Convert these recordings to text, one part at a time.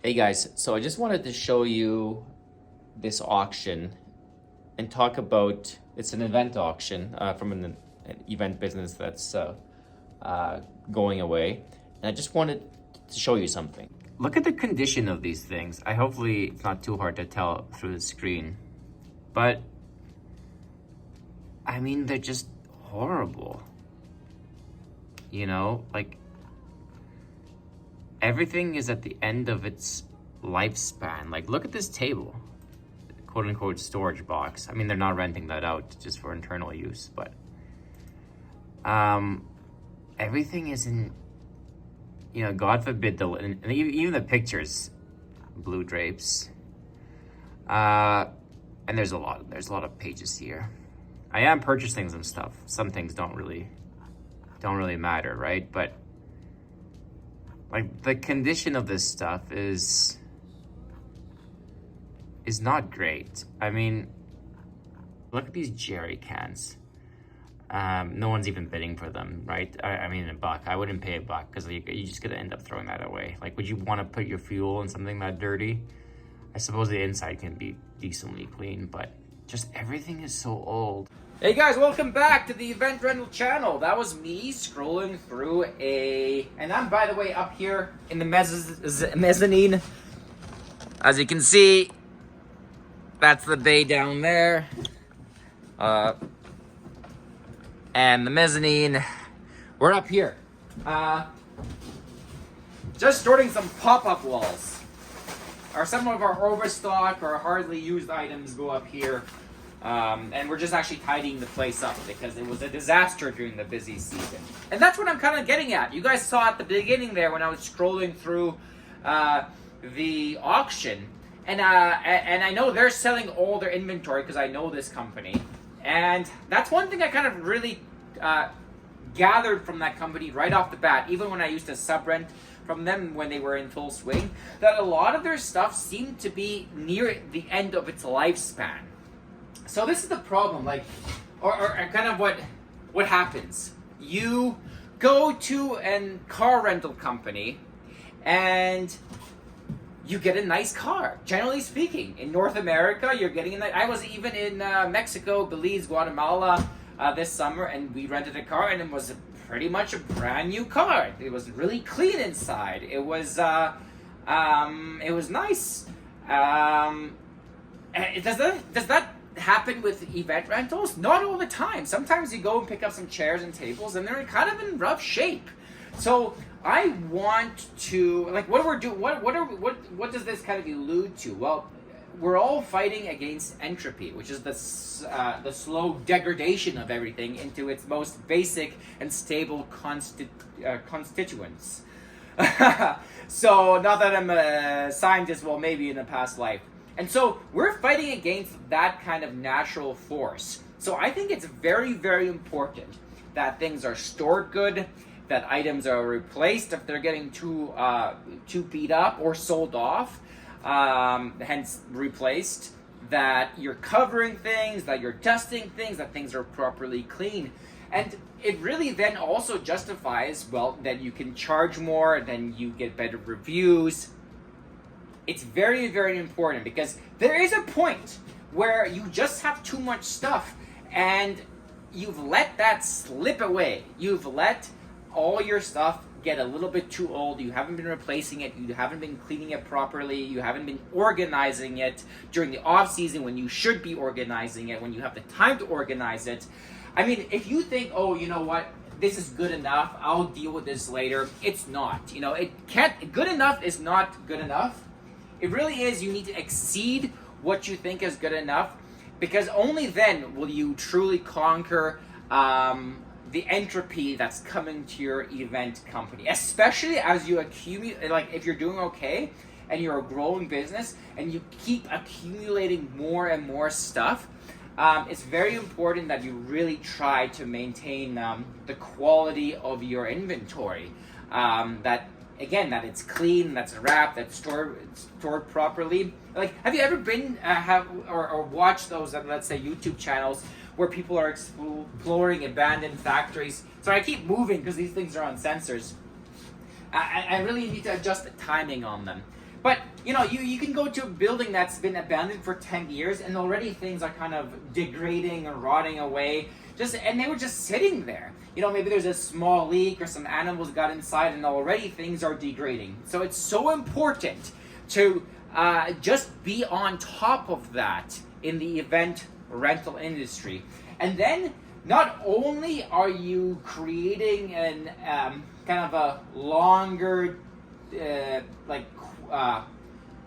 Hey guys, so I just wanted to show you this auction and talk about it's an event auction from an event business that's going away. And I just wanted to show you something. Look at the condition of these things. Hopefully it's not too hard to tell through the screen, but I mean, they're just horrible. You know, like everything is at the end of its lifespan. Like, look at this table, quote unquote storage box. I mean, they're not renting that out just for internal use, but everything is in, you know, God forbid, and even the pictures, blue drapes. And there's a lot of pages here. I am purchasing some stuff. Some things don't really matter, right? But like the condition of this stuff is not great. I mean, look at these jerry cans. No one's even bidding for them, right? I mean, $1. I wouldn't pay $1 because you just gonna end up throwing that away. Like, would you want to put your fuel in something that dirty? I suppose the inside can be decently clean, but just everything is so old. Hey guys, welcome back to the Event Rental channel. That was me scrolling through and I'm, by the way, up here in the mezzanine. As you can see, that's the bay down there. And the mezzanine, we're up here. Just sorting some pop-up walls. Some of our overstock or hardly used items go up here. And we're just actually tidying the place up because it was a disaster during the busy season. And that's what I'm kind of getting at. You guys saw at the beginning there when I was scrolling through the auction. And I know they're selling all their inventory because I know this company. And that's one thing I kind of really gathered from that company right off the bat, even when I used to sub-rent from them when they were in full swing, that a lot of their stuff seemed to be near the end of its lifespan. So this is the problem, like, or kind of what happens. You go to a car rental company and you get a nice car, generally speaking. In North America, you're getting I was even in Mexico, Belize, Guatemala this summer, and we rented a car, and it was pretty much a brand new car. It was really clean inside. It was nice. Does that happen with event rentals? Not all the time. Sometimes you go and pick up some chairs and tables, and they're kind of in rough shape. So I want to, like, what we're doing. What does this kind of allude to? Well, we're all fighting against entropy, which is the slow degradation of everything into its most basic and stable constituents. So, not that I'm a scientist, well, maybe in a past life. And so we're fighting against that kind of natural force. So I think it's very, very important that things are stored good, that items are replaced if they're getting too beat up or sold off, hence replaced, that you're covering things, that you're dusting things, that things are properly clean. And it really then also justifies, well, that you can charge more, then you get better reviews. It's very, very important because there is a point where you just have too much stuff and you've let that slip away. You've let all your stuff get a little bit too old. You haven't been replacing it. You haven't been cleaning it properly. You haven't been organizing it during the off season when you should be organizing it, when you have the time to organize it. I mean, if you think, oh, you know what, this is good enough, I'll deal with this later. It's not. You know, good enough is not good enough. It really is, you need to exceed what you think is good enough, because only then will you truly conquer the entropy that's coming to your event company, especially as you accumulate, like if you're doing okay and you're a growing business and you keep accumulating more and more stuff. It's very important that you really try to maintain the quality of your inventory. That it's clean, that's wrapped, that's stored properly. Like, have you ever been or watched those, let's say, YouTube channels where people are exploring abandoned factories? So I keep moving because these things are on sensors. I really need to adjust the timing on them. But you can go to a building that's been abandoned for 10 years and already things are kind of degrading or rotting away. And they were just sitting there. Maybe there's a small leak or some animals got inside and already things are degrading. So it's so important to just be on top of that in the event rental industry. And then not only are you creating an kind of a longer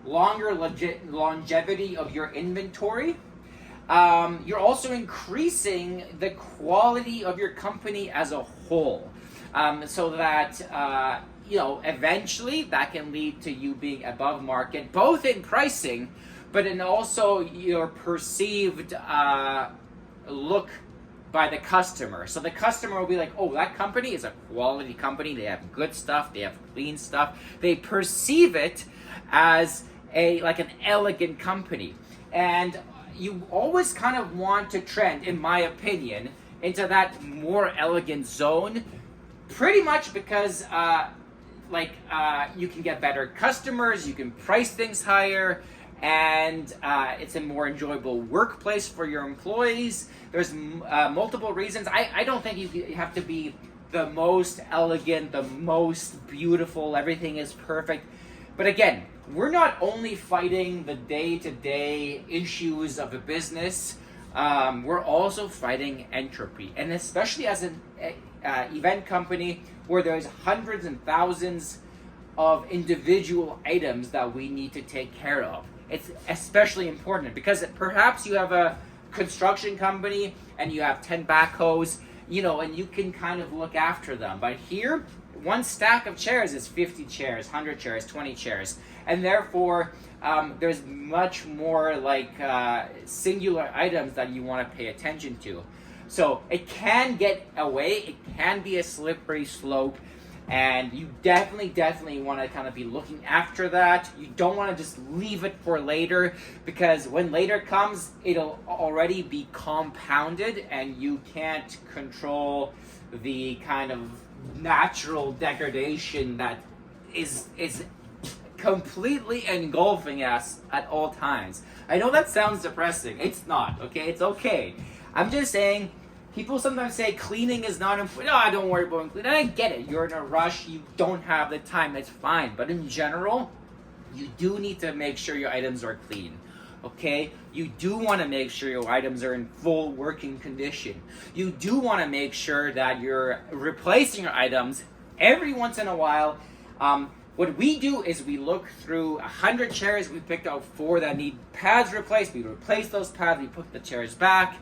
longevity of your inventory, you're also increasing the quality of your company as a whole, so that eventually that can lead to you being above market, both in pricing, but in also your perceived look by the customer. So the customer will be like, oh, that company is a quality company. They have good stuff. They have clean stuff. They perceive it as an elegant company. And you always kind of want to trend, in my opinion, into that more elegant zone, pretty much because you can get better customers, you can price things higher, and it's a more enjoyable workplace for your employees. There's multiple reasons. I don't think you have to be the most elegant, the most beautiful, everything is perfect. But again, we're not only fighting the day-to-day issues of a business, we're also fighting entropy. And especially as an event company where there's hundreds and thousands of individual items that we need to take care of. It's especially important because perhaps you have a construction company and you have 10 backhoes, and you can kind of look after them. But here, one stack of chairs is 50 chairs, 100 chairs, 20 chairs. And therefore, there's much more singular items that you want to pay attention to. So it can get away, it can be a slippery slope, and you definitely want to kind of be looking after that. You don't want to just leave it for later, because when later comes, it'll already be compounded and you can't control the kind of natural degradation that is completely engulfing us at all times. I know that sounds depressing. It's not, okay? It's okay. I'm just saying, people sometimes say cleaning is not important. No, don't worry about cleaning. I get it. You're in a rush. You don't have the time. That's fine. But in general, you do need to make sure your items are clean. Okay? You do want to make sure your items are in full working condition. You do want to make sure that you're replacing your items every once in a while. What we do is we look through 100 chairs. We picked out 4 that need pads replaced. We replace those pads. We put the chairs back.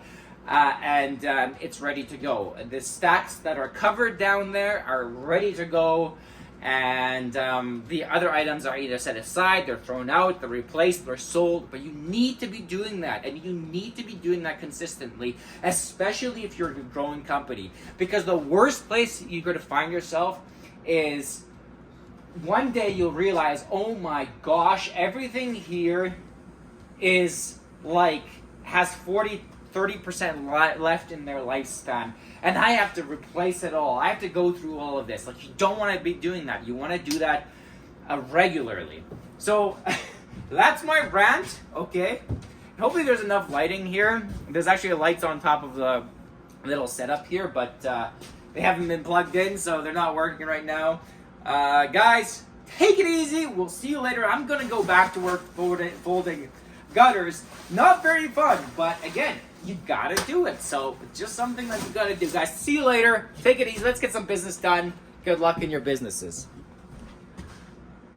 And it's ready to go. The stacks that are covered down there are ready to go, and the other items are either set aside, they're thrown out, they're replaced, they're sold. But you need to be doing that, and you need to be doing that consistently, especially if you're a growing company. Because the worst place you're going to find yourself is one day you'll realize, oh my gosh, everything here is has 30% left in their lifespan, and I have to replace it all. I have to go through all of this. You don't want to be doing that. You want to do that regularly. So that's my rant, okay? Hopefully there's enough lighting here. There's actually lights on top of the little setup here, but they haven't been plugged in, so they're not working right now. Guys, take it easy. We'll see you later. I'm going to go back to work folding gutters. Not very fun, but again, you gotta do it. So just something that you gotta do. Guys, see you later. Take it easy. Let's get some business done. Good luck in your businesses.